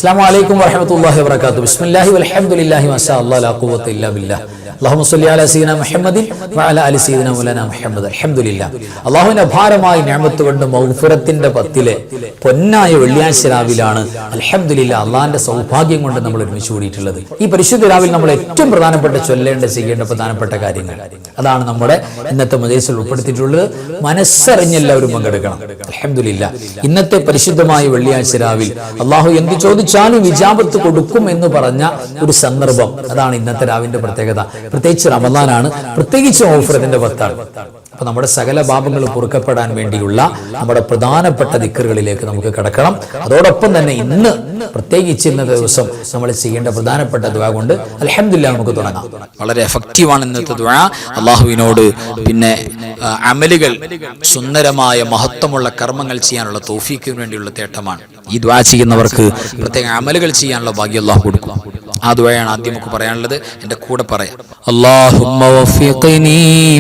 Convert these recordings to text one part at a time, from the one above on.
അസ്സലാമു അലൈക്കും വറഹ്മത്തുള്ളാഹി വബറകാതുഹു. ബിസ്മില്ലാഹി വൽഹംദുലില്ലാഹി മാഷാ അല്ലാഹ് ലാ ഖുവത ഇല്ലാ ബില്ലാഹ്. അല്ലാഹുമ്മ സ്വല്ലി അലാ സയ്യിദിനാ മുഹമ്മദിൻ വഅലാ ആലി സയ്യിദിനാ മൗലാനാ മുഹമ്മദ്. അൽഹംദുലില്ലാഹ്. അല്ലാഹുവിന്റെ അപാരമായ നിഅമത്ത് കൊണ്ട് മഗ്ഫിറത്തിന്റെ 10-ലെ പൊന്നായ വെള്ളിയാഴ്ച രാവിലാണ് അൽഹംദുലില്ലാഹ് അല്ലാഹുവിന്റെ സൗഭാഗ്യം കൊണ്ട് നമ്മൾ ഒരുമിച്ച് കൂടിയിട്ടുള്ളത്. ഈ പരിശുദ്ധ രാവിൽ നമ്മൾ ഏറ്റവും പ്രധാനപ്പെട്ട ചെയ്യേണ്ട പ്രധാനപ്പെട്ട കാര്യങ്ങൾ അതാണ് നമ്മുടെ ഇന്നത്തെ മജ്‌ലിസിൽ ഉൾപ്പെടുത്തിയിട്ടുള്ളത്. മനസ്സറിഞ്ഞ് എല്ലാവരും പങ്കെടുക്കണം. അൽഹംദുലില്ലാഹ്. ഇന്നത്തെ പരിശുദ്ധമായ വെള്ളിയാഴ്ച രാവിൽ അല്ലാഹു എന്ത് ചോദിച്ചാലും ഇജാബത്ത് കൊടുക്കും എന്ന് പറഞ്ഞ ഒരു സന്ദർഭം, അതാണ് ഇന്നത്തെ രാവിന്റെ പ്രത്യേകത. പ്രത്യേകിച്ച് റമദാനാണ്, പ്രത്യേകിച്ച് മഗ്ഫിറത്തിന്റെ 10-ആണ്. അപ്പൊ നമ്മുടെ സകല പാപങ്ങൾ പൊറുക്കപ്പെടാൻ വേണ്ടിയുള്ള നമ്മുടെ പ്രധാനപ്പെട്ട ദിക്റുകളിലേക്ക് നമുക്ക് കടക്കണം. അതോടൊപ്പം തന്നെ പ്രത്യേകിച്ച് ഇന്നത്തെ ദിവസം നമ്മൾ ചെയ്യേണ്ട പ്രധാനപ്പെട്ട ദുആ കൊണ്ട് അൽഹംദുലില്ലാഹ് നമുക്ക് തുടങ്ങാം. വളരെ എഫക്റ്റീവാണ് ഇന്നത്തെ ദുആ. അല്ലാഹുവിനോട് പിന്നെ അമലുകൾ, സുന്ദരമായ മഹത്വമുള്ള കർമ്മങ്ങൾ ചെയ്യാനുള്ള തൗഫീഖിന് വേണ്ടിയുള്ള തേട്ടമാണ്. ഈ ദുആ ചെയ്യുന്നവർക്ക് പ്രത്യേക അമലുകൾ ചെയ്യാനുള്ള ഭാഗ്യം അല്ലാഹു കൊടുക്കും. ആ ദുആയാണ് ആദ്യം നമുക്ക് പറയാനുള്ളത്. എൻ്റെ കൂടെ പറയാം. അല്ലാഹുമ്മ വഫിഖ്നി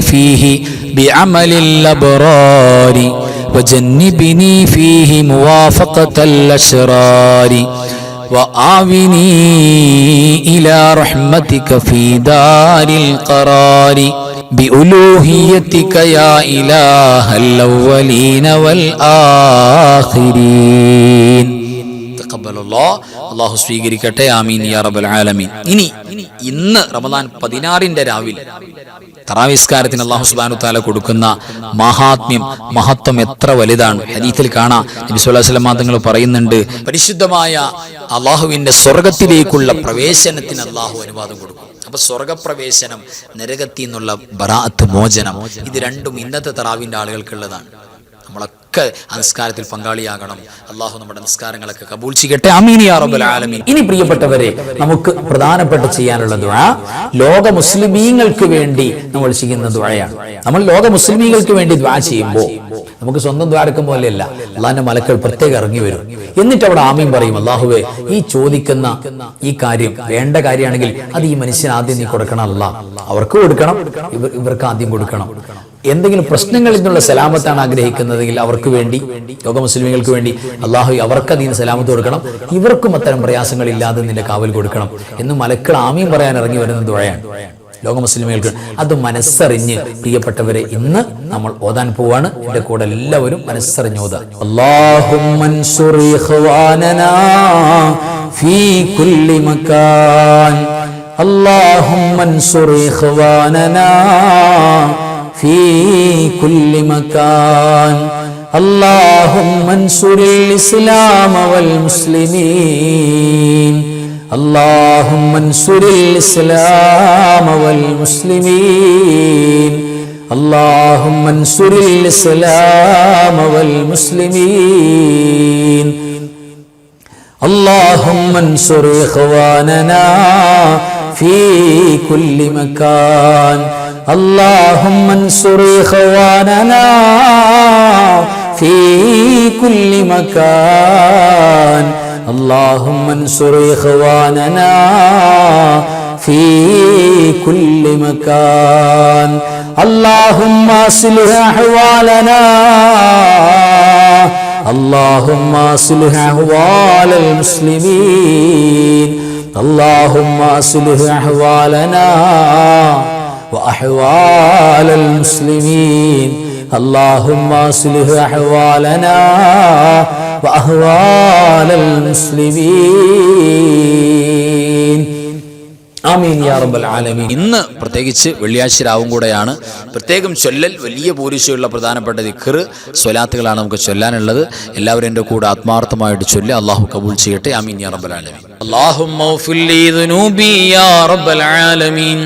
ഫീഹി ബിഅമലിൽ അബ്റാരി വജന്നിബ്നി ഫീഹി മുവാഫഖതൽ അശ്റാരി വആവിനി ഇലാ റഹ്മതിക ഫീ ദാരിൽ ഖറാരി ബിഉലൂഹിയതിക യാ ഇലാഹൽ അവ്വലീന വൽ ആഖിരീൻ. അല്ലാഹു സ്വീകരിക്കട്ടെ. ആമീൻ യാ റബ്ബൽ ആലമീൻ. ഇന്ന് റമദാൻ 16-ന്റെ രാവിലെ തറാവീഹ് അല്ലാഹു സുബ്ഹാനഹു തആല കൊടുക്കുന്ന മഹത്വം എത്ര വലുതാണ്. ഹദീസിൽ കാണാം, നബി സ്വല്ലല്ലാഹു അലൈഹി വസല്ലം തങ്ങൾ പറയുന്നുണ്ട്, പരിശുദ്ധമായ അല്ലാഹുവിന്റെ സ്വർഗ്ഗത്തിലേക്കുള്ള പ്രവേശനത്തിന് അല്ലാഹു അനുവാദം കൊടുക്കും. അപ്പൊ സ്വർഗ്ഗപ്രവേശനം, നരകത്തിൽ നിന്നുള്ള ബറാഅത്ത്, മോചനം, ഇത് രണ്ടും ഇന്നത്തെ തറാവീന്റെ ആളുകൾക്കുള്ളതാണ്. നമ്മളൊക്കെ നിസ്കാരത്തിൽ പങ്കാളിയാകണം. അല്ലാഹു നമ്മുടെ നിസ്കാരങ്ങളൊക്കെ കബൂൽ ചെയ്യട്ടെ. ആമീൻ യാ റബ്ബൽ ആലമീൻ. ഇനി പ്രിയപ്പെട്ടവരെ, നമുക്ക് പ്രധാനപ്പെട്ട ചെയ്യാനുള്ള ദുആ ലോക മുസ്ലിമീങ്ങൾക്ക് വേണ്ടി നമ്മൾ ചെയ്യുന്ന ദുആയാണ്. നമ്മൾ ലോക മുസ്ലിമീങ്ങൾക്ക് വേണ്ടി ദുആ ചെയ്യുമ്പോൾ നമുക്ക് സ്വന്തം ദുആ എടുക്കും പോലെയല്ല, അല്ലാഹുവിന്റെ മലക്കുകൾ പ്രത്യേകം ഇറങ്ങി വരും. എന്നിട്ട് അവിടെ ആമീൻ പറയും. അല്ലാഹുവേ, ഈ ചോദിക്കുന്ന ഈ കാര്യം വേണ്ട കാര്യമാണെങ്കിൽ അത് ഈ മനുഷ്യന് ആദ്യം നീ കൊടുക്കണം. അല്ലാഹ് അവർക്ക് കൊടുക്കണം, ഇവർക്ക് ആദ്യം കൊടുക്കണം. എന്തെങ്കിലും പ്രശ്നങ്ങളിൽ നിന്നുള്ള സലാമത്താണ് ആഗ്രഹിക്കുന്നതെങ്കിൽ അവർക്ക് വേണ്ടി, ലോക മുസ്ലിമുകൾക്ക് വേണ്ടി അല്ലാഹു അവർക്ക് അതിന് സലാമത്ത് കൊടുക്കണം. ഇവർക്കും അത്തരം പ്രയാസങ്ങൾ ഇല്ലാതെ നിന്റെ കാവൽ കൊടുക്കണം എന്ന് മലക്കൾ ആമീൻ പറയാൻ ഇറങ്ങി വരുന്ന ദുആയാണ് ലോക മുസ്ലിമുകൾക്ക്. അത് മനസ്സറിഞ്ഞ് പ്രിയപ്പെട്ടവരെ ഇന്ന് നമ്മൾ ഓതാൻ പോവാണ്. എന്റെ കൂടെ എല്ലാവരും മനസ്സറിഞ്ഞ് ഓതാ. അല്ലാഹുമ്മ അൻസുർ ഇഖ്വാനനാ ഫീ കുല്ലി മകാൻ. അല്ലാഹുമ്മ അൻസുർ ഇഖ്വാനനാ في كل مكان. اللهم انصر الإسلام والمسلمين. اللهم انصر الإسلام والمسلمين. اللهم انصر الإسلام والمسلمين. اللهم انصر إخواننا في كل مكان. اللهم انصر إخواننا في كل مكان. اللهم انصر إخواننا في كل مكان. اللهم أصلح أحوالنا. اللهم أصلح أحوال المسلمين. اللهم أصلح أحوالنا وأحوال المسلمين. اللهم أصلح أحوالنا وأحوال المسلمين. ആമീൻ യാ റബ്ബൽ ആലമീൻ. ഇന്ന് പ്രത്യേകിച്ച് വെള്ളിയാഴ്ച രാവും കൂടെയാണ്. പ്രത്യേകം ചൊല്ലൽ, വലിയ പൂരിശയുള്ള പ്രധാനപ്പെട്ട ദിക്ർ, സ്വലാത്തുകളാണ് നമുക്ക് ചൊല്ലാനുള്ളത്. എല്ലാവരും എൻ്റെ കൂടെ ആത്മാർത്ഥമായിട്ട് ചൊല്ലി അല്ലാഹു കബൂൽ ചെയ്യട്ടെ. ആമീൻ യാ റബ്ബൽ ആലമീൻ. اللهم اغفر لي ذنوبي يا رب العالمين.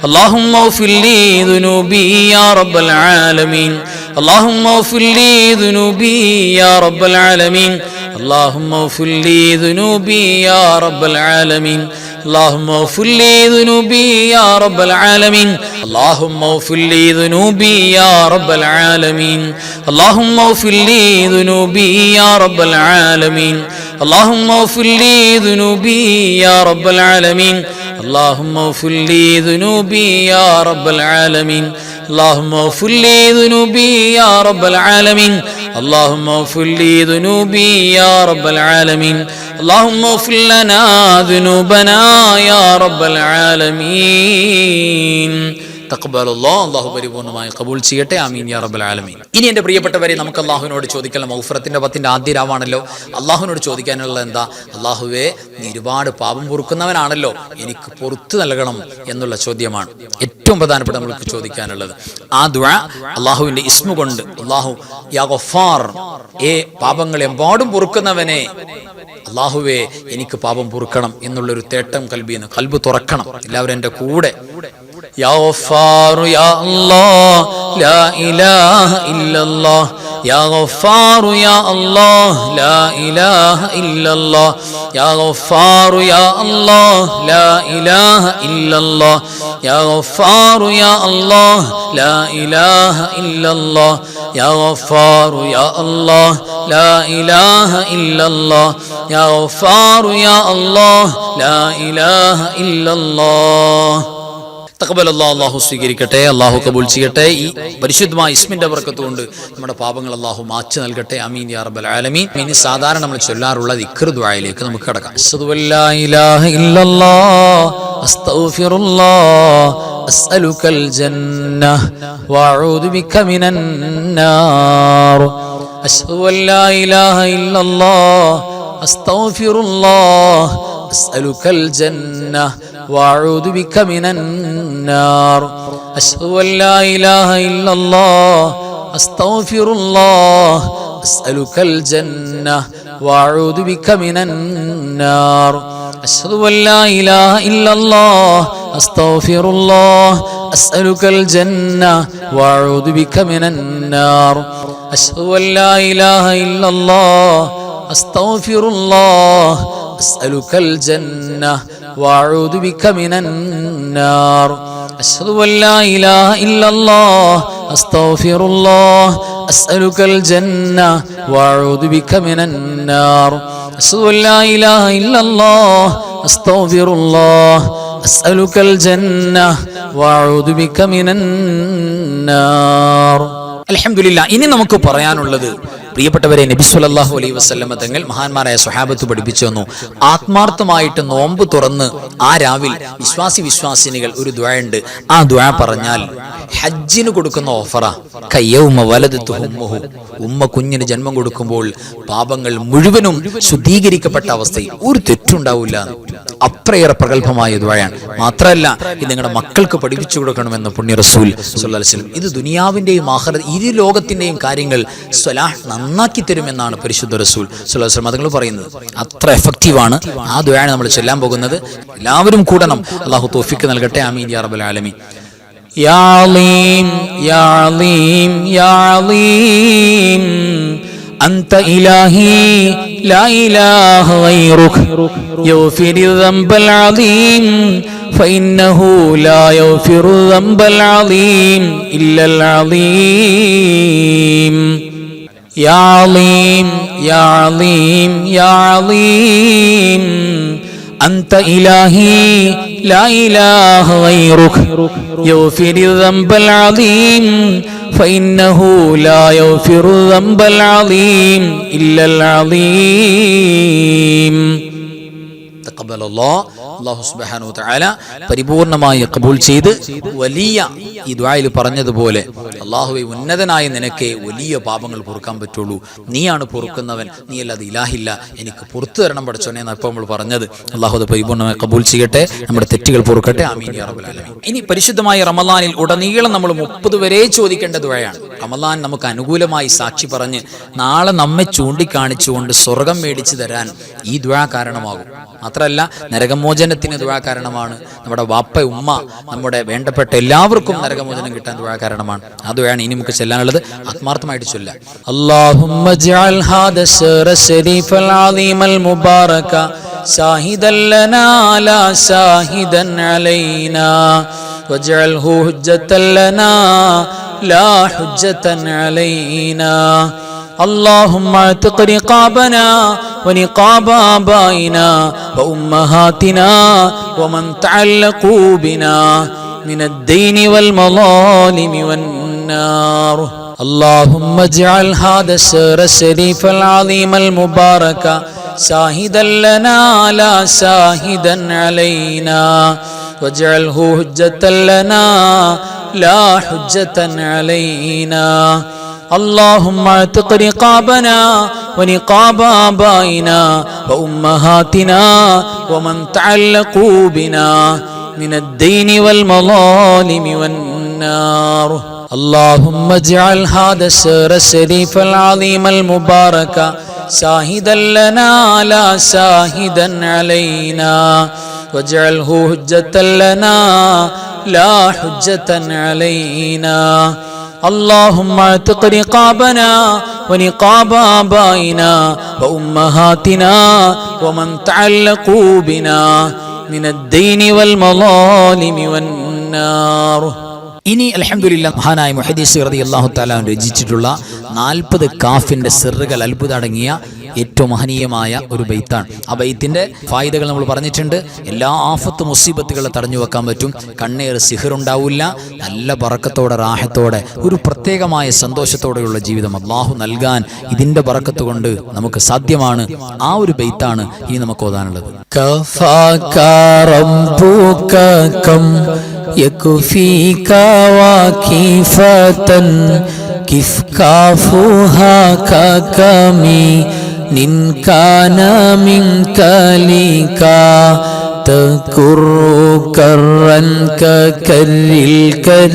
اللهم اغفر لي ذنوبي يا رب العالمين. اللهم اغفر لي ذنوبي يا رب العالمين. اللهم اغفر لي ذنوبي يا رب العالمين. اللهم اغفر لي ذنوبي يا رب العالمين. اللهم اغفر لي ذنوبي يا رب العالمين. اللهم اغفر لي ذنوبي يا رب العالمين. اللهم اغفر لي ذنوبي يا رب العالمين. اللهم اغفر لي ذنوبي يا رب العالمين. اللهم اغفر لي ذنوبي يا رب العالمين. اللهم اغفر لي ذنوبي يا رب العالمين. اللهم اغفر لنا ذنوبنا يا رب العالمين. അല്ലാഹു പരിപൂർണമായി കബൂൽ ചെയ്യട്ടെ. ആമീൻ യാ റബ്ബൽ ആലമീൻ. ഇനി എൻ്റെ പ്രിയപ്പെട്ടവരെ, നമുക്ക് അള്ളാഹുവിനോട് ചോദിക്കണം. മഗ്ഫിറത്തിന്റെ 10ന്റെ ആദ്യ രാവാണല്ലോ. അള്ളാഹുവിനോട് ചോദിക്കാനുള്ള എന്താ? അള്ളാഹുവേ, നീ ഒരുപാട് പാപം പൊറുക്കുന്നവനാണല്ലോ, എനിക്ക് പൊറുത്തു നൽകണം എന്നുള്ള ചോദ്യമാണ് ഏറ്റവും പ്രധാനപ്പെട്ട നമ്മൾക്ക് ചോദിക്കാനുള്ളത്. ആ ദുആ അള്ളാഹുവിന്റെ ഇസ്മു കൊണ്ട്, അള്ളാഹു യാ ഗഫാർ, പാപങ്ങൾ എമ്പാടും പൊറുക്കുന്നവനെ, അള്ളാഹുവേ എനിക്ക് പാപം പൊറുക്കണം എന്നുള്ളൊരു തേട്ടം കൽബിന്ന്, കൽബ് തുറക്കണം. എല്ലാവരും എൻ്റെ കൂടെ يا غفار يا الله لا إله إلا الله يا غفار يا الله لا إله إلا الله يا غفار يا الله لا إله إلا الله يا غفار يا الله لا إله إلا الله يا غفار يا الله لا إله إلا الله يا غفار يا الله لا إله إلا الله. അല്ലാഹു സ്വീകരിക്കട്ടെ, അള്ളാഹു കബൂൽ ചെയ്യട്ടെ. ഈ പരിശുദ്ധമായ ഇസ്മിന്റെ ബർക്കത്ത് കൊണ്ട് നമ്മുടെ പാപങ്ങൾ അള്ളാഹു മാറ്റി നൽകട്ടെ. ആമീൻ യാ റബ്ബൽ ആലമീൻ. ഇനി സാധാരണ നമ്മൾ ചൊല്ലാറുള്ള ദിക്ർ ദുആയിലേക്ക് നമുക്ക് കടക്കാം. അശ്ഹദു അല്ലാ ഇലാഹ ഇല്ലല്ലാഹ് അസ്തഗ്ഫിറുല്ലാഹ് അസ്അലുകൽ ജന്നഹ് വഅഊദു ബിക മിനൻ നാർ. അശ്ഹദു അല്ലാ ഇലാഹ ഇല്ലല്ലാഹ് അസ്തഗ്ഫിറുല്ലാഹ് أسألك الجنة وأعوذ بك من النار. أشهد أن لا إله إلا الله أستغفر الله أسألك الجنة وأعوذ بك من النار. أشهد أن لا إله إلا الله أستغفر الله أسألك الجنة وأعوذ بك من النار. أشهد أن لا إله إلا الله أستغفر الله أسألك الجنة وأعوذ بك من النار. أشهد أن لا إله إلا الله أستغفر الله أسألك الجنة وأعوذ بك من النار. أشهد أن لا إله إلا الله أستغفر الله أسألك الجنة وأعوذ بك من النار. അൽഹംദുലില്ലാ. ഇനി നമുക്ക് പറയാനുള്ളത്, പ്രിയപ്പെട്ടവരെ, നബി സല്ലല്ലാഹു അലൈഹി വസല്ലമ തങ്ങൾ മഹാന്മാരായ സ്വഹാബത്ത് പഠിപ്പിച്ചു തന്നു. ആത്മാർത്ഥമായിട്ട് നോമ്പ് തുറന്ന് ആ രാവിൽ വിശ്വാസിനികൾ ഒരു ദുആ ഉണ്ട്. ആ ദുആ പറഞ്ഞാൽ ഹജ്ജിന് കൊടുക്കുന്ന ഓഫറാ. കയ്യൗമ വലദത്തു ഉമ്മുഹു, ഉമ്മ കുഞ്ഞിന് ജന്മം കൊടുക്കുമ്പോൾ പാപങ്ങൾ മുഴുവനും ശുദ്ധീകരിക്കപ്പെട്ട അവസ്ഥയിൽ ഒരു തെറ്റുണ്ടാവില്ല. അത്രയേറെ പ്രഗത്ഭമായ ദുആയാണ്. മാത്രമല്ല, ഇത് നിങ്ങളുടെ മക്കൾക്ക് പഠിപ്പിച്ചു കൊടുക്കണമെന്ന് പുണ്യ റസൂൽ സ്വല്ലല്ലാഹു അലൈഹി വസല്ലം. ഇത് ദുനിയാവിന്റെയും ആഖിറത്ത് ഇരു ലോകത്തിന്റെയും കാര്യങ്ങൾ സ്വലാഹ് നന്നാക്കി തരുമെന്നാണ് പരിശുദ്ധ റസൂൽ സ്വല്ലല്ലാഹു അലൈഹി വസല്ലം തങ്ങൾ പറയുന്നത്. അത്ര എഫക്റ്റീവാണ് ആ ദുആയാണ് നമ്മൾ ചൊല്ലാൻ പോകുന്നത്. എല്ലാവരും കൂടണം. അല്ലാഹു തൗഫീഖ് നൽകട്ടെ. ആമീൻ യാ റബ്ബൽ ആലമീൻ. യാ അലീം യാ അലീം യാ അലീം أنت إلهي لا إله غيرك يغفر الذنب العظيم فإنه لا يغفر الذنب العظيم إلا العظيم. يا عظيم يا عظيم يا عظيم أنت إلهي لا إله غيرك يغفر الذنب العظيم فإنه لا يغفر الذنب العظيم إلا العظيم. تقبل الله. അല്ലാഹു സുബ്ഹാനഹു വ തആല പരിപൂർണമായി കബൂൽ ചെയ്ത് വലിയ ഈ ദുആയിൽ പറഞ്ഞതുപോലെ, അല്ലാഹുവേ, ഉന്നതനായ നിനക്ക് വലിയ പാപങ്ങൾ പൊറുക്കാൻ പറ്റുള്ളൂ, നീയാണ് പൊറുക്കുന്നവൻ, നീ അല്ലാതെ ഇലാഹില്ല, എനിക്ക് പുറത്തു തരണം പടച്ചോനെ എന്നാണ് ഇപ്പോൾ നമ്മൾ പറഞ്ഞത്. അല്ലാഹു അത് പരിപൂർണമായി കബൂൽ ചെയ്യട്ടെ, നമ്മുടെ തെറ്റുകൾ പൊറുക്കട്ടെ. ആമീൻ യാ റബ്ബൽ ആലമീൻ. ഇനി പരിശുദ്ധമായ റമളാനിൽ ഉടനീളം നമ്മൾ 30 വരെ ചോദിക്കേണ്ട ദുആയാണ്. റമളാൻ നമുക്ക് അനുകൂലമായി സാക്ഷി പറഞ്ഞ് നാളെ നമ്മെ ചൂണ്ടിക്കാണിച്ചുകൊണ്ട് സ്വർഗം മേടിച്ചു തരാൻ ഈ ദുആ കാരണമാകും. മാത്രമല്ല, നരകമോചനത്തിന് ദുആ കാരണമാണ്. നമ്മുടെ വാപ്പ ഉമ്മ നമ്മുടെ വേണ്ടപ്പെട്ട എല്ലാവർക്കും നരകമോചനം കിട്ടാൻ ദുആ കാരണമാണ്. ആ ദുആയാണ് ഇനി നമുക്ക് ചൊല്ലാനുള്ളത്. ആത്മാർത്ഥമായിട്ട് ചൊല്ലാം. അല്ലാഹുമ്മ ജഅൽ ഹാദാ ശഹ്റ ശരീഫൽ അളീമൽ മുബാറക ശാഹിദൻ ലനാ ലാ ശാഹിദൻ അലൈനാ വജഅൽഹു ഹുജ്ജതൻ ലനാ ലാ ഹുജ്ജതൻ അലൈനാ. اللهم اعتق رقابنا ونقاب آبائنا وأمهاتنا ومن تعلقوا بنا من الدين والمظالم والنار. اللهم اجعل هذا الشهر الشريف العظيم المبارك شاهدا لنا لا شاهدا علينا واجعله حجة لنا لا حجة علينا اللهم اعتق رقابنا ونقاب آبائنا وأمهاتنا ومن تعلقوا بنا من الدين والمظالم والنار اللهم اجعل هذا الشهر الشريف العظيم المبارك شاهدا لنا لا شاهدا علينا واجعله حجة لنا لا حجة علينا اللهم اعتق رقابنا ونقاب آبائنا وأمهاتنا ومن تعلقوا بنا من الدين والمظالم والنار. ഇനി അൽഹംദുലില്ലാഹ് മഹാനായ മുഹദ്ദിസ് റളിയല്ലാഹു തആല രചിച്ചിട്ടുള്ള 40 കാഫിന്റെ സിറുകൾ അത്ഭുതം അടങ്ങിയ ഏറ്റവും മഹനീയമായ ഒരു ബൈത്താണ്. ആ ബൈത്തിന്റെ ഫായിദകൾ നമ്മൾ പറഞ്ഞിട്ടുണ്ട്. എല്ലാ ആഫത്ത് മുസീബത്തുകളെ തടഞ്ഞു വെക്കാൻ പറ്റും. കണ്ണേർ സിഹറുണ്ടാവില്ല. നല്ല ബറക്കത്തോടെ റാഹത്തോടെ ഒരു പ്രത്യേകമായ സന്തോഷത്തോടെയുള്ള ജീവിതം അല്ലാഹു നൽകാൻ ഇതിന്റെ ബറക്കത്ത് കൊണ്ട് നമുക്ക് സാധ്യമാണ്. ആ ഒരു ബൈത്താണ് ഇനി നമുക്ക് ഓതാനുള്ളത്. يكفيك واكفة كيف كافوها ككمي إن كان منك لكا تكر كرا ككر الكر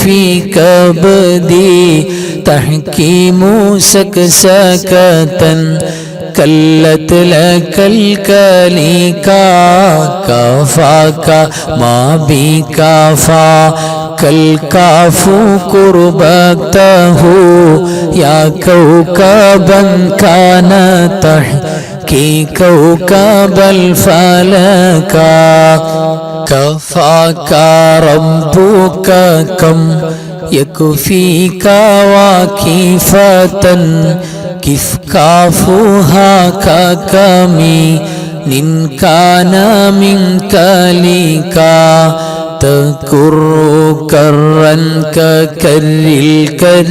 في كبدي تحكيم سكسكة كلت لك الكليكا كفاك ما بكفا كالكاف قربته يا كوكبا كان تحكي كوكب الفلكا كفاك ربك كم يكفيك واكفة كيف كافوها ككمي إن كان منك لكا تكر كرا ككر الكر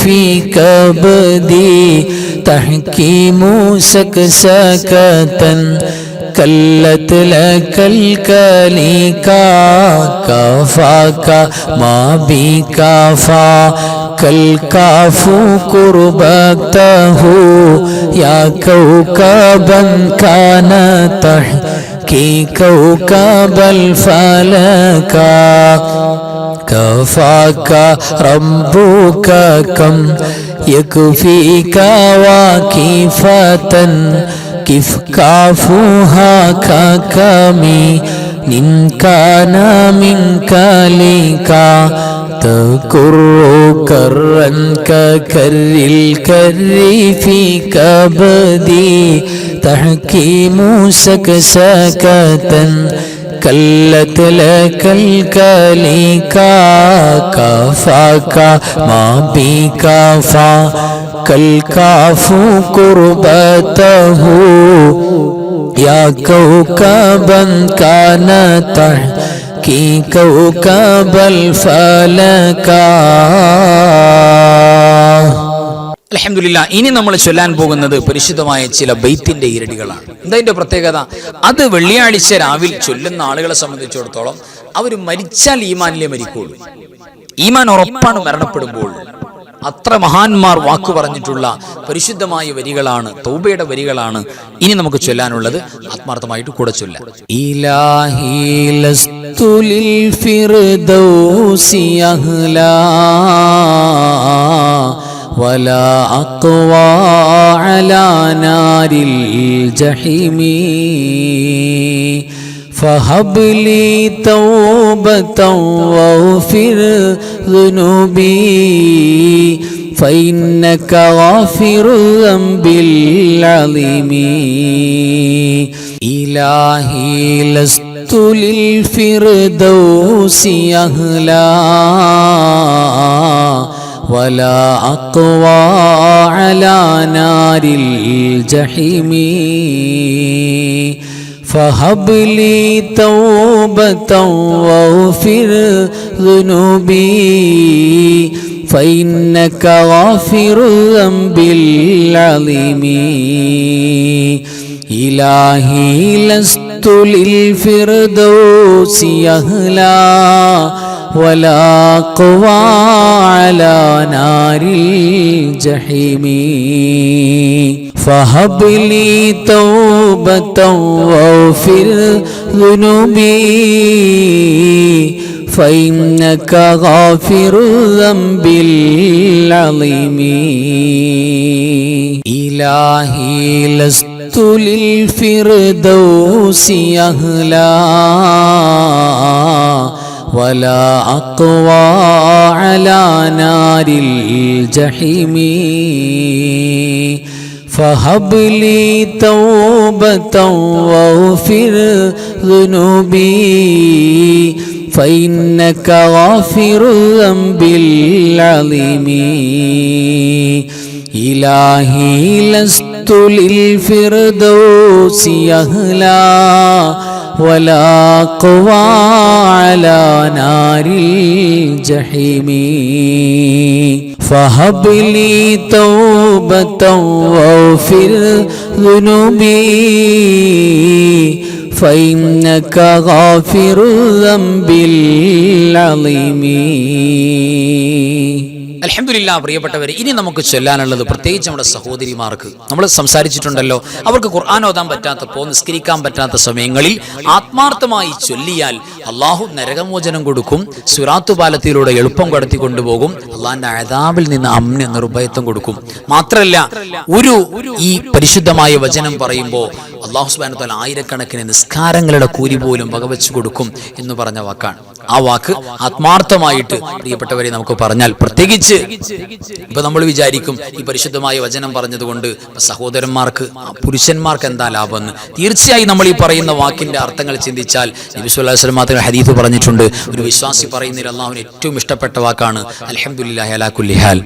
في كبدي تحكيم سكسكة كلت لك الكليكا كفاك ما بكفا كالكاف قربته يا كوكبا كان تحكي كوكب الفلكا كفاك ربك كم يكفيك واكفة كيف كافوها ككمي إن كان منك لكا تكر كرا ككر الكر في كبدي تحكيم سكسكة كلت لك الكليكا كفاك ما بكفا كالكاف قربته يا كوكبا كان تحكي كوكب الفلكا. അൽഹംദുലില്ലാഹ്. ഇനി നമ്മൾ ചൊല്ലാൻ പോകുന്നത് പരിശുദ്ധമായ ചില ബൈത്തിന്റെ ഇരടികളാണ്. എന്താ അതിന്റെ പ്രത്യേകത? അത് വെള്ളിയാഴ്ച രാവിലെ ചൊല്ലുന്ന ആളുകളെ സംബന്ധിച്ചിടത്തോളം അവർ മരിച്ചാൽ ഈമാനിലേ മരിക്കുള്ളൂ. ഈമാൻ ഉറപ്പാണ് മരണപ്പെടുമ്പോൾ. അത്ര മഹാന്മാർ വാക്കു പറഞ്ഞിട്ടുള്ള പരിശുദ്ധമായ വരികളാണ്, തൗബയുടെ വരികളാണ് ഇനി നമുക്ക് ചൊല്ലാനുള്ളത്. ആത്മാർത്ഥമായിട്ട് കൂടെ ചൊല്ലാം. ഇലാഹി ലസ്തു ലിൽ ഫിർദൗസി അഹ്ലാ ولا أقوى على نار الجحيم فهب لي توبة واغفر ذنوبي فإنك غافر الذنب العظيم إلهي لست للفردوس أهلا ولا أقوى على نار الجحيم فهب لي توبة واغفر ذنوبي فإنك غافر الذنب العظيم إلهي لست للفردوس أهلا ولا أقوى على نار الجحيم فهب لي توبة واغفر ذنوبي فإنك غافر الذنب العظيم إلهي لست للفردوس أهلا ولا أقوى على نار الجحيم فهب لي توبة واغفر ذنوبي فإنك غافر الذنب العظيم إلهي لست للفردوس أهلا ولا أقوى على نار الجحيم فهب لي توبة واغفر ذنوبي فإنك غافر الذنب العظيم. അൽഹംദുലില്ലാഹ്. പ്രിയപ്പെട്ടവരെ, ഇനി നമുക്ക് ചൊല്ലാനുള്ളത് പ്രത്യേകിച്ച് നമ്മുടെ സഹോദരിമാർക്ക് നമ്മൾ സംസാരിച്ചിട്ടുണ്ടല്ലോ, അവർക്ക് ഖുർആൻ ഓതാൻ പറ്റാത്തപ്പോൾ, നിസ്കരിക്കാൻ പറ്റാത്ത സമയങ്ങളിൽ ആത്മാർത്ഥമായി ചൊല്ലിയാൽ അള്ളാഹു നരകമോചനം കൊടുക്കും, സിറാത്ത് പാലത്തിലൂടെ എളുപ്പം കടത്തി കൊണ്ടുപോകും, അള്ളാഹിന്റെ അദാബിൽ നിന്ന് അമ്ന് നിർഭയത്വം കൊടുക്കും. മാത്രമല്ല, ഈ പരിശുദ്ധമായ വചനം പറയുമ്പോൾ അള്ളാഹു സുബ്ഹാനഹു വ തആല ആയിരക്കണക്കിന് നിസ്കാരങ്ങളുടെ കൂലി പോലും വകവെച്ചു കൊടുക്കും എന്ന് പറഞ്ഞ വാക്കാണ്. ആ വാക്ക് ആത്മാർത്ഥമായിട്ട് പ്രിയപ്പെട്ടവരെ നമുക്ക് പറഞ്ഞാൽ, പ്രത്യേകിച്ച് ഇപ്പൊ നമ്മൾ വിചാരിക്കും ഈ പരിശുദ്ധമായ വചനം പറഞ്ഞതുകൊണ്ട് സഹോദരന്മാർക്ക്, പുരുഷന്മാർക്ക് എന്താ ലാഭമെന്ന്. തീർച്ചയായും നമ്മൾ ഈ പറയുന്ന വാക്കിന്റെ അർത്ഥങ്ങൾ ചിന്തിച്ചാൽ നബി സല്ലല്ലാഹു അലൈഹി വസല്ലം മാത്രമേ ഹദീസ് പറഞ്ഞിട്ടുണ്ട്, ഒരു വിശ്വാസി പറയുന്നതിൽ അള്ളാഹുവിന് ഏറ്റവും ഇഷ്ടപ്പെട്ട വാക്കാണ് അൽഹംദുലില്ലാഹി അലാ കുല്ലി ഹാൽ.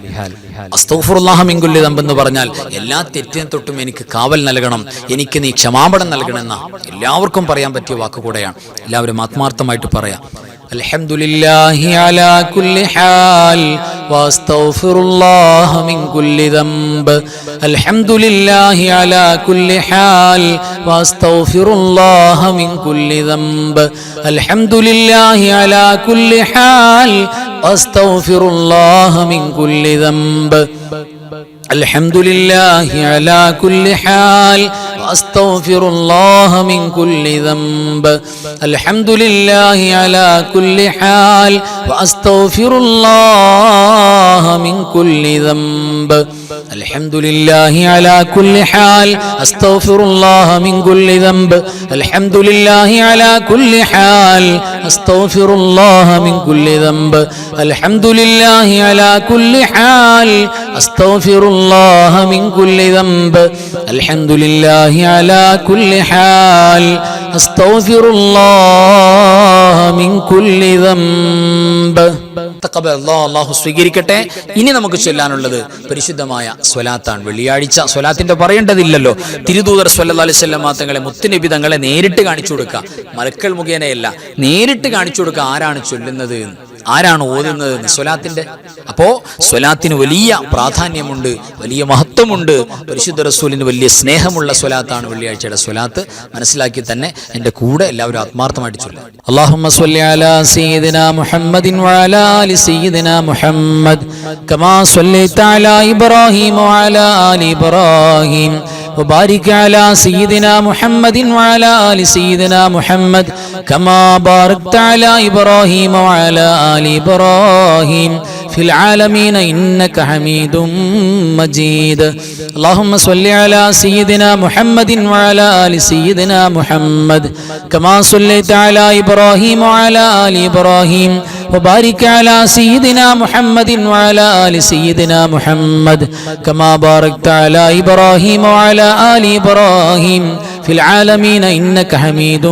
അസ്തഗ്ഫിറുല്ലാഹ മിൻ കുല്ലി ദംബ് എന്ന് പറഞ്ഞാൽ എല്ലാ തെറ്റിനെ തൊട്ടും എനിക്ക് കാവൽ നൽകണം, എനിക്ക് നീ ക്ഷമാപണം നൽകണമെന്ന എല്ലാവർക്കും പറയാൻ പറ്റിയ വാക്ക് കൂടെയാണ്. എല്ലാവരും ആത്മാർത്ഥമായിട്ട് പറയാം. അൽഹംദുലില്ലാഹി അലാ കുല്ലി ഹാൽ വസ്തഗ്ഫിറുല്ലാഹ മിൻ കുല്ലി ദംബ്. അൽഹംദുലില്ലാഹി അലാ കുല്ലി ഹാൽ വസ്തഗ്ഫിറുല്ലാഹ മിൻ കുല്ലി ദംബ്. അൽഹംദുലില്ലാഹി അലാ കുല്ലി ഹാൽ വസ്തഗ്ഫിറുല്ലാഹ മിൻ കുല്ലി ദംബ്. അൽഹംദുലില്ലാഹി അലാ കുല്ലി ഹാൽ വസ്തഗ്ഫിറുല്ലാഹ മിൻ കുല്ലി ദംബ്. അൽഹംദുലില്ലാഹി അലാ കുല്ലി ഹാൽ വസ്തഗ്ഫിറുല്ലാഹ മിൻ കുല്ലി ദംബ്. അൽഹംദുലില്ലാഹി അലാ കുല്ലി ഹാൽ അസ്തഗ്ഫിറുല്ലാഹ മിൻ കുല്ലി ദംബ്. അൽഹംദുലില്ലാഹി അലാ കുല്ലി ഹാൽ അസ്തഗ്ഫിറുല്ലാഹ മിൻ കുല്ലി ദംബ്. അൽഹംദുലില്ലാഹി അലാ കുല്ലി ഹാൽ അസ്തഗ്ഫിറുല്ലാഹ മിൻ കുല്ലി ദംബ്. അൽഹംദുലില്ലാഹി അലാ കുല്ലി ഹാൽ അസ്തഗ്ഫിറുല്ലാഹ മിൻ കുല്ലി ദംബ്. അല്ലാഹു സ്വീകരിക്കട്ടെ. ഇനി നമുക്ക് ചൊല്ലാനുള്ളത് പരിശുദ്ധമായ സ്വലാത്താണ്. വെള്ളിയാഴ്ച സ്വലാത്തിന്റെ പറയേണ്ടതില്ലല്ലോ. തിരുദൂതർ സ്വല്ലല്ലാഹു അലൈഹി വസല്ലം തങ്ങളെ, മുത്തുനബി തങ്ങളെ നേരിട്ട് കാണിച്ചു കൊടുക്കുക, മലക്കൾ മുഖേനയല്ല, നേരിട്ട് കാണിച്ചു കൊടുക്കുക ആരാണ് ചൊല്ലുന്നത്, ആരാണ് ഓതുന്നത് സ്വലാത്തിന്റെ. അപ്പോ സ്വലാത്തിന് വലിയ പ്രാധാന്യമുണ്ട്, വലിയ മഹത്വമുണ്ട്. പരിശുദ്ധ റസൂലിന് വലിയ സ്നേഹമുള്ള സ്വലാത്താണ് വെള്ളിയാഴ്ചയുടെ സ്വലാത്ത്. മനസ്സിലാക്കി തന്നെ എന്റെ കൂടെ എല്ലാവരും ആത്മാർത്ഥമായിട്ട് ചൊല്ലുക. اللهم صل على سيدنا محمد وعلى آل سيدنا محمد كما صليت على إبراهيم وعلى آل إبراهيم وبارك على سيدنا محمد وعلى آل سيدنا محمد كما باركت على إبراهيم وعلى آل إبراهيم في العالمين إنك حميد مجيد. اللهم صل على سيدنا محمد وعلى آل سيدنا محمد كما صليت على إبراهيم وعلى آل إبراهيم وبارك على سيدنا محمد وعلى آل سيدنا محمد كما باركت على إبراهيم وعلى آل إبراهيم في العالمين إنك حميد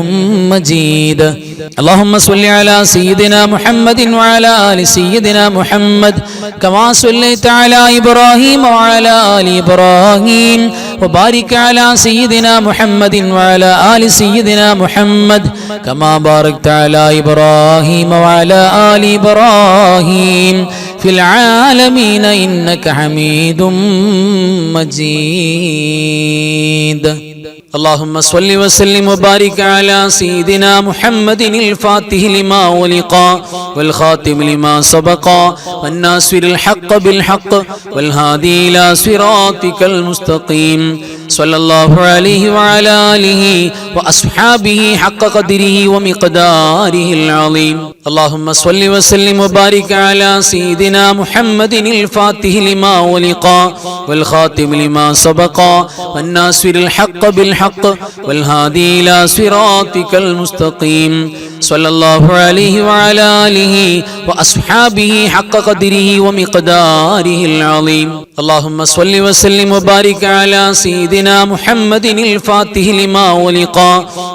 مجيد. اللهم صل على سيدنا محمد وعلى آل سيدنا محمد كما صليت على إبراهيم وعلى آل إبراهيم وبارك على سيدنا محمد وعلى آل سيدنا محمد كما باركت على إبراهيم وعلى آل إبراهيم في العالمين إنك حميد مجيد. اللهم صل وسلم وبارك على سيدنا محمد الفاتح لما ولق والخاتم لما سبق والناصر الحق بالحق والهادي إلى صراطك المستقيم صلى الله عليه وعلى آله وأصحابه حق قدره ومقداره العظيم. اللهم صل وسلم وبارك على سيدنا محمد الفاتح لما ولق والخاتم لما سبق والناصر الحق بالحق والهادي إلى صراطك المستقيم صلى الله عليه وعلى آله وأصحابه حق قدره ومقداره العظيم. اللهم صل وسلم وبارك على سيدنا محمد الفاتح لما ولق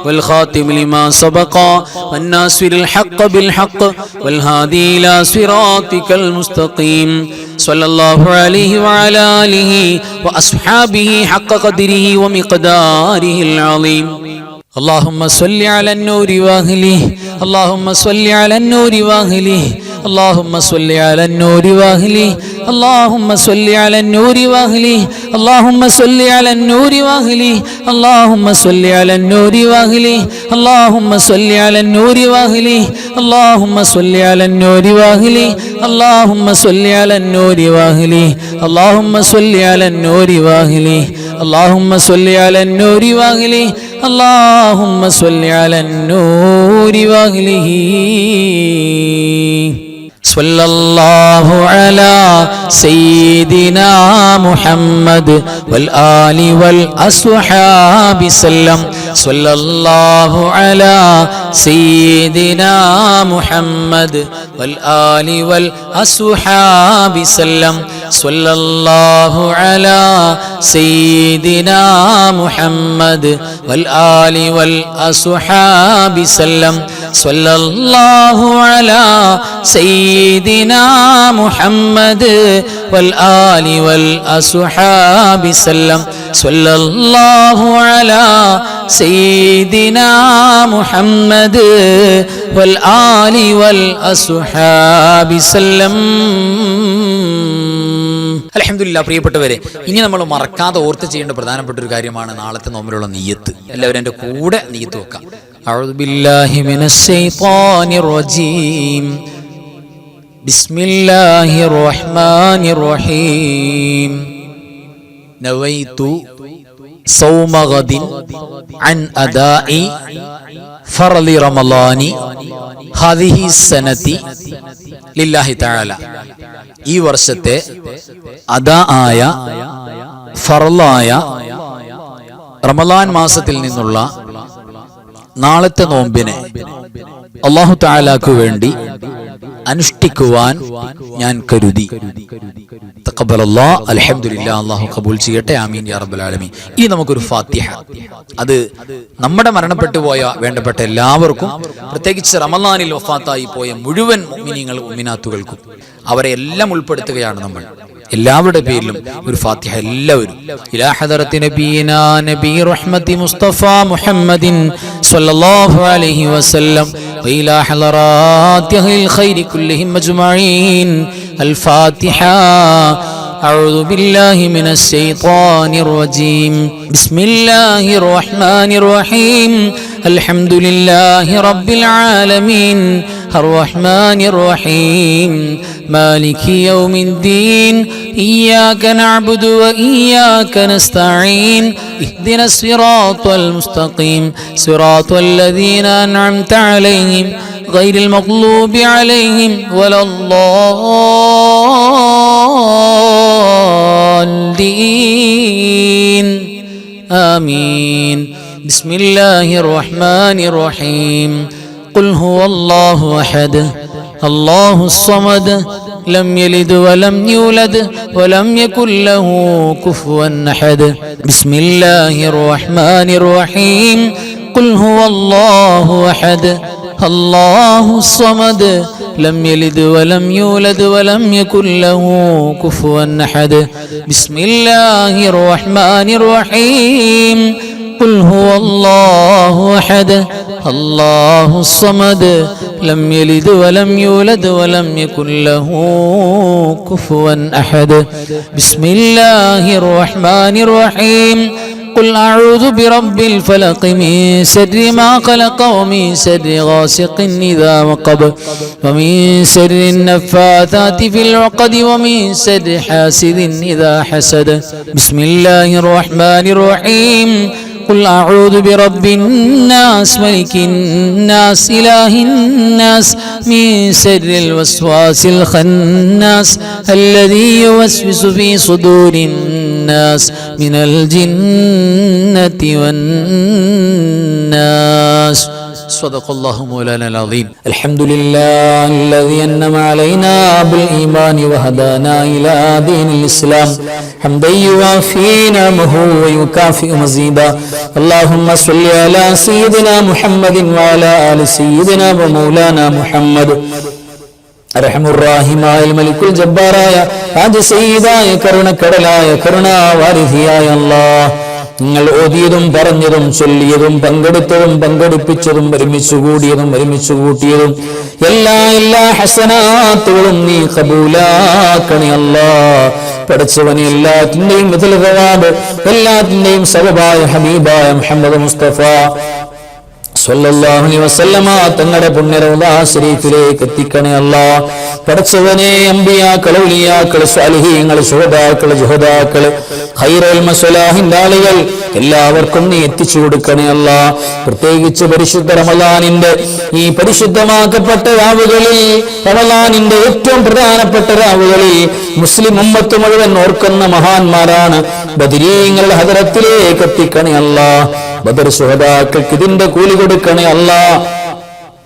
والخاتم لما سبق والناصر الحق بالحق والهادي إلى صراطك المستقيم صلى الله عليه وعلى آله وأصحابه حق قدره ومقداره العظيم. اللهم صل على النور واهله اللهم صل على النور واهله اللهم صل على النور واهله اللهم صل على النور واهله اللهم صل على النور واهله اللهم صل على النور واهله اللهم صل على النور واهله اللهم صل على النور واهله اللهم صل على النور واهله اللهم صل على النور واهله اللهم صل على النور واهله اللهم صل على النور واهله. صلى الله على سيدنا محمد والآل والأصحاب سلم صلى الله على سيدنا محمد والآل والأصحاب سلم صلى الله على سيدنا محمد والآل والأصحاب سلم صلى الله على سيدنا محمد والآل والأصحاب سلم صلى الله على سيدنا محمد والآل والأصحاب سلم. അൽഹംദുലില്ലാഹ്. പ്രിയപ്പെട്ടവരെ, ഇനി നമ്മൾ മറക്കാതെ ഓർത്ത് ചെയ്യേണ്ട പ്രധാനപ്പെട്ട ഒരു കാര്യമാണ് നാളത്തെ നോമ്പിലുള്ള നിയ്യത്ത്. എല്ലാവരും എൻ്റെ കൂടെ നിയ്യത്ത് വെക്കാം. അഊദു ബില്ലാഹി മിനശ് ശൈത്വാനിർ റജീം. ബിസ്മില്ലാഹിർ റഹ്മാനിർ റഹീം. നവൈതു സൗമ ഗദിൻ അൻ അദാഇ ഫർളി റമളാനി ഹാദിഹി സനതി ലില്ലാഹി തആല. ഈ വർഷത്തെ അദാ ആയ ഫർളായ റമളാൻ മാസത്തിൽ നിന്നുള്ള നാളത്തെ നോമ്പിനെ അല്ലാഹു തആലാക്ക് വേണ്ടി അനുഷ്ഠിക്കുവാൻ ഞാൻ കരുതി. തഖബ്ബലല്ലാഹ്. അൽഹംദുലില്ലാഹ്. അല്ലാഹു ഖബൂൽ ചെയ്യട്ടെ. ആമീൻ യാ റബ്ബൽ ആലമീൻ. ഇനി നമുക്കൊരു ഫാത്തിഹ, അത് നമ്മുടെ മരണപ്പെട്ടു പോയ വേണ്ടപ്പെട്ട എല്ലാവർക്കും, പ്രത്യേകിച്ച് റമളാനിൽ വഫാത്തായി പോയ മുഴുവൻ മുഅ്മിനീങ്ങൾ മുഅ്മിനാത്തുകൾക്കും, അവരെ എല്ലാം ഉൾപ്പെടുത്തുകയാണ് നമ്മൾ. എല്ലാവരുടെ പേരിലും ഒരു ഫാത്തിഹ എല്ലാവരും. ഇലാ ഹദറത്തി നബിയിനാ നബി റഹ്മത്തി മുസ്തഫ മുഹമ്മദിൻ സ്വല്ലല്ലാഹു അലൈഹി വസല്ലം വഇലാ ഹളറാത്തി അഹ്ലിൽ ഖൈരി കുല്ലിഹിം അജ്മഈൻ. അൽ ഫാത്തിഹ. أعوذ بالله من الشيطان الرجيم. بسم الله الرحمن الرحيم. الحمد لله رب العالمين الرحمن الرحيم مالك يوم الدين إياك نعبد وإياك نستعين اهدنا الصراط المستقيم صراط الذين أنعمت عليهم غير المغلوب عليهم ولا الضالين آمين. بسم الله الرحمن الرحيم. قل هو الله أحد الله الصمد لم يلد ولم يولد ولم يكن له كفوا أحد. بسم الله الرحمن الرحيم. قل هو الله أحد الله الصمد لم يلد ولم يولد ولم يكن له كفوا أحد بسم الله الرحمن الرحيم قل هو الله أحد الله الصمد لم يلد ولم يولد ولم يكن له كفوا أحد بسم الله الرحمن الرحيم قل أعوذ برب الفلق من شر ما خلق ومن شر غاسق إذا وقب ومن شر النفاثات في العقد ومن شر حاسد إذا حسد بسم الله الرحمن الرحيم قل أعوذ برب الناس ملك الناس إله الناس من شر الوسواس الخناس الذي يوسوس في صدور الناس من الجنة والناس صدق الله مولانا العظيم. الحمد لله الذي أنعم علينا بالإيمان وهدانا إلى دين الإسلام حمدا يوافي نعمه ويكافئ مزيدا اللهم صل على سيدنا محمد وعلى آل سيدنا ومولانا محمد അർഹമുർറാഹിമായ മലിക്കുൽ ജബ്ബാറായ രാജസയ്യിദായ കരുണക്കടലായ കരുണാവാരിധിയായ അല്ലാഹ്, നിങ്ങൾ ഓതിയതും പറഞ്ഞതും ചൊല്ലിയതും പങ്കെടുത്തതും പങ്കെടുപ്പിച്ചതും ഒരുമിച്ചു കൂടിയതും ഒരുമിച്ചു കൂട്ടിയതും എല്ലാ ഹസനാത്തുകളും നീ ഖബൂലാക്കണേ അല്ലാഹ്. പഠിച്ചവനെ എല്ലാത്തിന്റെയും മുതൽ സവാബ്, എല്ലാത്തിന്റെയും സബബായ ഹബീബായ മുഹമ്മദ് മുസ്തഫ സ്വല്ലല്ലാഹു അലൈഹി വസല്ലമ തങ്ങളുടെ പുണ്യ റൗള ശരീഫിലേക്ക് എത്തിക്കണേ അല്ലാഹ്. പഠിച്ചവനെ അമ്പിയാക്കൾ, ഔലിയാക്കൾ, സ്വാലിഹീങ്ങൾ, ശുഹദാക്കൾ, ജുഹദാക്കൾ, ഖൈറുൽ മസ്വലാഹിന്റെ ആളുകൾ എല്ലാവർക്കും നീ എത്തിച്ചു കൊടുക്കണേ അല്ലാഹ്. പ്രത്യേകിച്ച് പരിശുദ്ധ റമളാനിന്റെ ഈ പരിശുദ്ധമാക്കപ്പെട്ട രാവുകളിൽ, റമളാനിന്റെ ഏറ്റവും പ്രധാനപ്പെട്ട രാവുകളിൽ മുസ്ലിം ഉമ്മത്ത് മുഴുവൻ ഓർക്കുന്ന മഹാന്മാരാണ് ബദരീങ്ങളുടെ ഹദറത്തിലേക്ക് എത്തിക്കണേ അല്ലാഹ്. ബദർ ശുഹദാക്കൾക്ക് ഇതിന്റെ കൂലി കൊടുക്കണേ അല്ലാഹ്.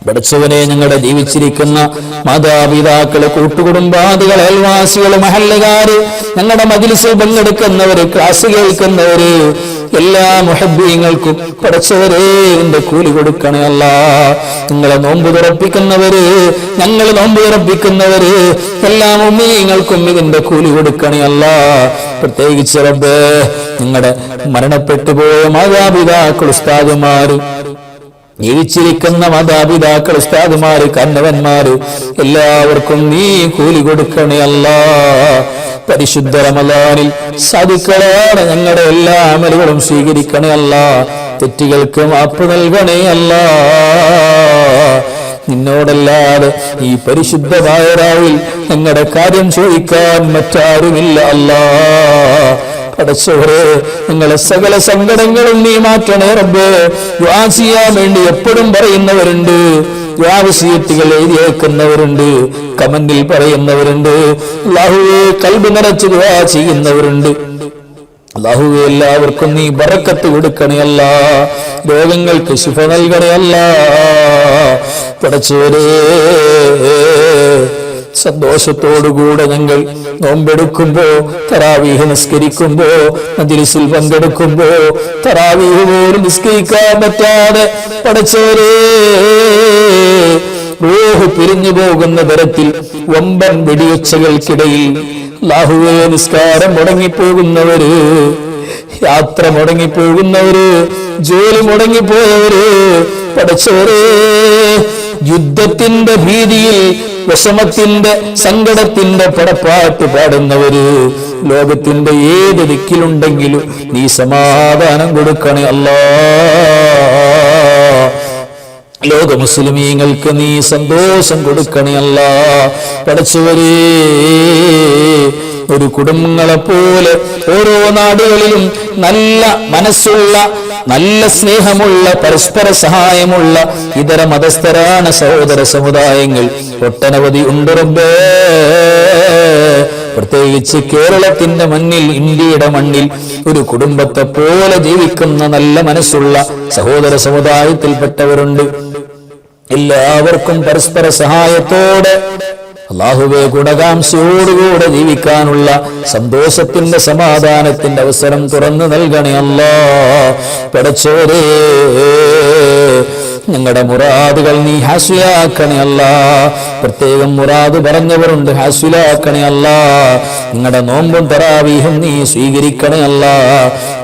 പഠിച്ചവനെ ഞങ്ങളുടെ ജീവിച്ചിരിക്കുന്ന മാതാപിതാക്കള്, കൂട്ടുകുടുംബാദികൾ, അയൽവാസികള്, മഹല്ലുകാര്, ഞങ്ങളുടെ മജ്‌ലിസിൽ പങ്കെടുക്കുന്നവര്, ക്ലാസ് കേൾക്കുന്നവര്, എല്ലാ മുഹബ്ബീങ്ങൾക്കും പഠിച്ചവരെ ഇതിന്റെ കൂലി കൊടുക്കണേ അല്ലാഹ്. നിങ്ങളെ നോമ്പ് തുറപ്പിക്കുന്നവര്, ഞങ്ങൾ നോമ്പ് തുറപ്പിക്കുന്നവര്, എല്ലാ മുഅ്മിനീങ്ങൾക്കും ഇതിന്റെ കൂലി കൊടുക്കണേ അല്ലാഹ്. പ്രത്യേകിച്ച് റബ്ബേ, നിങ്ങളുടെ മരണപ്പെട്ടു പോയ മാതാപിതാക്കൾ, ഉസ്താദുമാര്, ജീവിച്ചിരിക്കുന്ന മാതാപിതാക്കൾ, ഉസ്താദുമാര്, കന്നവന്മാര്, എല്ലാവർക്കും നീ കൂലി കൊടുക്കണേ അല്ലാഹ്. പരിശുദ്ധ റമളാനിൽ സാധുക്കളാണ് ഞങ്ങളുടെ എല്ലാ അമലുകളും സ്വീകരിക്കണേ അല്ലാഹ്. തെറ്റുകൾക്ക് മാപ്പ് നൽകണേ അല്ലാഹ്. നിന്നോടല്ലാതെ ഈ പരിശുദ്ധമായ രാവിൽ ഞങ്ങളുടെ കാര്യം ചോദിക്കാൻ മറ്റാരുമില്ല അല്ലാഹ്. പടച്ചവരെ, നിങ്ങളെ സകല സങ്കടങ്ങളും നീ മാറ്റണേ റബ്ബേ. ദുആ ചെയ്യാൻ വേണ്ടി എപ്പോഴും പറയുന്നവരുണ്ട്, ദുആ വസിയത്തുകൾ എഴുതിയേക്കുന്നവരുണ്ട്, കമന്റിൽ പറയുന്നവരുണ്ട്, അല്ലാഹുവേ ഖൽബ് നിറച്ച് ദുആ ചെയ്യുന്നവരുണ്ട്. അല്ലാഹുവേ, എല്ലാവർക്കും നീ ബറക്കത്ത് കൊടുക്കണേ അല്ലാഹ്. രോഗങ്ങൾക്ക് ശിഫ നൽകണേ അല്ലാഹ്. പടച്ചവരെ, സന്തോഷത്തോടുകൂടെ ഞങ്ങൾ നോമ്പെടുക്കുമ്പോ, തറാവീഹ് നിസ്കരിക്കുമ്പോ, മജ്‌ലിസിൽ പങ്കെടുക്കുമ്പോ, തറാവീഹ് പോലും നിസ്കരിക്കാൻ പറ്റാതെ പടച്ചവരെ റൂഹ് പിരിഞ്ഞു പോകുന്ന തരത്തിൽ വമ്പൻ വെടിയൊച്ചകൾക്കിടയിൽ അല്ലാഹുവേ നിസ്കാരം മുടങ്ങിപ്പോകുന്നവര്, യാത്ര മുടങ്ങിപ്പോകുന്നവര്, ജോലി മുടങ്ങിപ്പോയവര്, പടച്ചവരെ യുദ്ധത്തിന്റെ ഭീതിയിൽ, വിഷമത്തിന്റെ, സങ്കടത്തിന്റെ പടപ്പാട്ട് പാടുന്നവര്, ലോകത്തിന്റെ ഏത് ദിക്കിലുണ്ടെങ്കിലും നീ സമാധാനം കൊടുക്കണേ അല്ലാഹ്. ലോക മുസ്ലിമീങ്ങൾക്ക് നീ സന്തോഷം കൊടുക്കണേ അല്ലാഹ്. പടച്ചവരേ, ഒരു കുടുംബങ്ങളെ പോലെ ഓരോ നാടുകളിലും നല്ല മനസ്സുള്ള, നല്ല സ്നേഹമുള്ള, പരസ്പര സഹായമുള്ള ഇതര മതസ്ഥരാണ് സഹോദര സമുദായങ്ങൾ ഒട്ടനവധി ഉണ്ട് റബ്ബേ. പ്രത്യേകിച്ച് കേരളത്തിന്റെ മണ്ണിൽ, ഇന്ത്യയുടെ മണ്ണിൽ ഒരു കുടുംബത്തെ പോലെ ജീവിക്കുന്ന നല്ല മനസ്സുള്ള സഹോദര സമുദായത്തിൽപ്പെട്ടവരുണ്ട്. എല്ലാവർക്കും പരസ്പര സഹായത്തോടെ അല്ലാഹുവേ ഗുണകാംക്ഷയോടുകൂടെ ജീവിക്കാനുള്ള സന്തോഷത്തിന്റെ, സമാധാനത്തിന്റെ അവസരം തുറന്നു നൽകണേ അല്ലാഹ്. പടച്ചവരേ, ഞങ്ങളുടെ മുറാദുകൾ നീ ഹാസിലാക്കണേ അല്ലാ. പ്രത്യേകം മുറാദ് പറഞ്ഞവരുണ്ട്, ഹാസിലാക്കണേ അല്ലാ. നിങ്ങളുടെ നോമ്പും തറാവീഹും നീ സ്വീകരിക്കണേ അല്ലാ.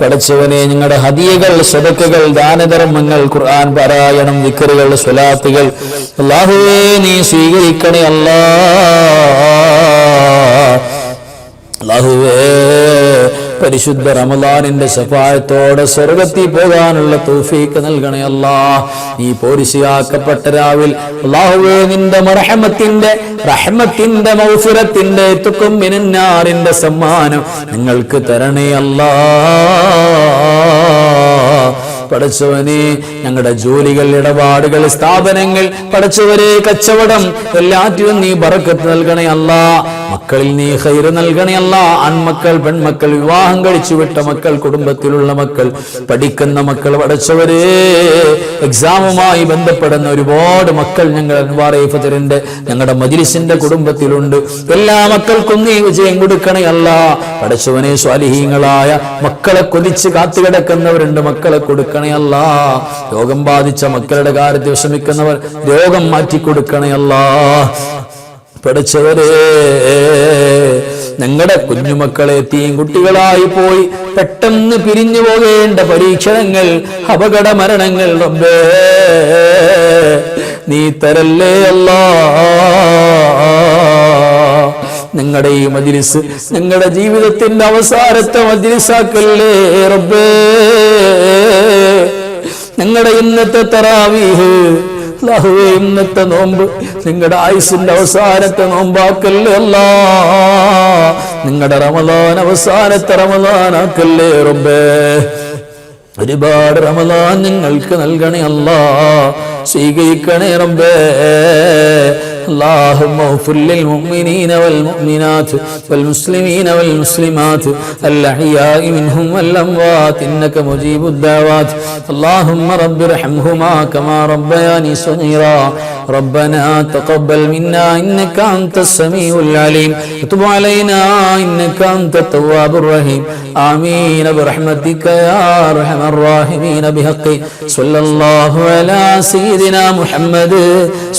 പടച്ചവനെ ഞങ്ങളുടെ ഹദിയകൾ, സദഖകൾ, ദാനധർമ്മങ്ങൾ, ഖുർആൻ പാരായണം, ദിക്റുകൾ, സ്വലാത്തുകൾ അല്ലാഹുവേ നീ സ്വീകരിക്കണേ അല്ലാ. അല്ലാഹുവേ പരിശുദ്ധ റമളാനിന്റെ ശഫാഅത്തോടെ സ്വർഗ്ഗത്തിൽ പോകാനുള്ള തൗഫീഖ് നൽകണേ അല്ലാ. ഈ പോരിശയാക്കപ്പെട്ട രാവിൽ അല്ലാഹുവേ നിന്റെ റഹ്മത്തിന്റെ മഗ്ഫിറത്തിന്റെ തുക്കും മിനന്നാറിന്റെ സമ്മാനം നിങ്ങൾക്ക് തരണേ അല്ലാ. പടച്ചവനെ ഞങ്ങളുടെ ജോലികൾ, ഇടപാടുകൾ, സ്ഥാപനങ്ങൾ, പടച്ചവരെ കച്ചവടം എല്ലാറ്റിലും നീ ബറക്കത്ത് നൽകണേ അല്ലാ. മക്കളിൽ നീ ഖൈർ നൽകണേ അല്ലാ. ആൺമക്കൾ, പെൺമക്കൾ, വിവാഹം കഴിച്ചു വിട്ട മക്കൾ, കുടുംബത്തിലുള്ള മക്കൾ, പഠിക്കുന്ന മക്കൾ, പടച്ചവരെ എക്സാമുമായി ബന്ധപ്പെടുന്ന ഒരുപാട് മക്കൾ ഞങ്ങൾ അൻവാർ ഫത്റിന്റെ ഞങ്ങളുടെ മജ്ലിസിന്റെ കുടുംബത്തിലുണ്ട്. എല്ലാ മക്കൾക്കും നീ വിജയം കൊടുക്കണേ അല്ലാ. പടച്ചവനെ സ്വാലിഹീങ്ങളായ മക്കളെ കൊതിച്ച് കാത്തുകിടക്കുന്നവരുണ്ട്, മക്കളെ കൊടുക്കണേ അല്ലാ. രോഗം ബാധിച്ച മക്കളുടെ കാര്യത്തിൽ വിഷമിക്കുന്നവർ രോഗം മാറ്റിക്കൊടുക്കണേ അല്ലാ. പഠിച്ചവരെ ഞങ്ങളുടെ കുഞ്ഞുമക്കളെ തീൻകുട്ടികളായി പോയി പെട്ടെന്ന് പിരിഞ്ഞു പോകേണ്ട പരീക്ഷണങ്ങൾ, അപകട മരണങ്ങൾ റബ്ബേ നീ തരല്ലേ അല്ലാ. ഞങ്ങളുടെ ഈ മജ്ലിസ് ഞങ്ങളുടെ ജീവിതത്തിന്റെ അവസാനത്തെ മജ്ലിസാക്കല്ലേ റബ്ബേ. ഞങ്ങളുടെ ഇന്നത്തെ തറാവീഹ് അല്ലാഹുവേ, ഇന്നത്തെ നോമ്പ് നിങ്ങളുടെ ആയുസിന്റെ അവസാനത്തെ നോമ്പാക്കല്ലേ അല്ലാ. നിങ്ങളുടെ റമളാൻ അവസാനത്തെ റമളാനാക്കല്ലേ റബ്ബേ. ഒരുപാട് റമളാൻ നിങ്ങൾക്ക് നൽകണേ അല്ലാ, സ്വീകരിക്കണേ റബ്ബേ. اللهم اغفر للمؤمنين والمؤمنات والمسلمين والمسلمات الأحياء منهم والأموات إنك مجيب الدعوات. اللهم رب ارحمهما كما ربياني صغيرا. ربنا تقبل منا إنك أنت السميع العليم وتب علينا إنك أنت التواب الرحيم. آمين برحمتك يا أرحم الراحمين. بحق صلى الله على سيدنا محمد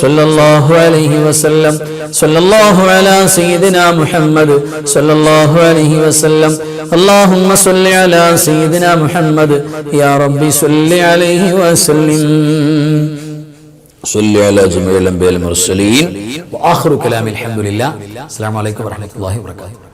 صلى الله عليه وسلم. صلى الله على سيدنا محمد صلى الله عليه وسلم. اللهم صل على سيدنا محمد يا ربي صل عليه وسلم. صل على جميع الأنبياء والمرسلين وآخر كلام الحمد لله. السلام عليكم ورحمة الله وبركاته.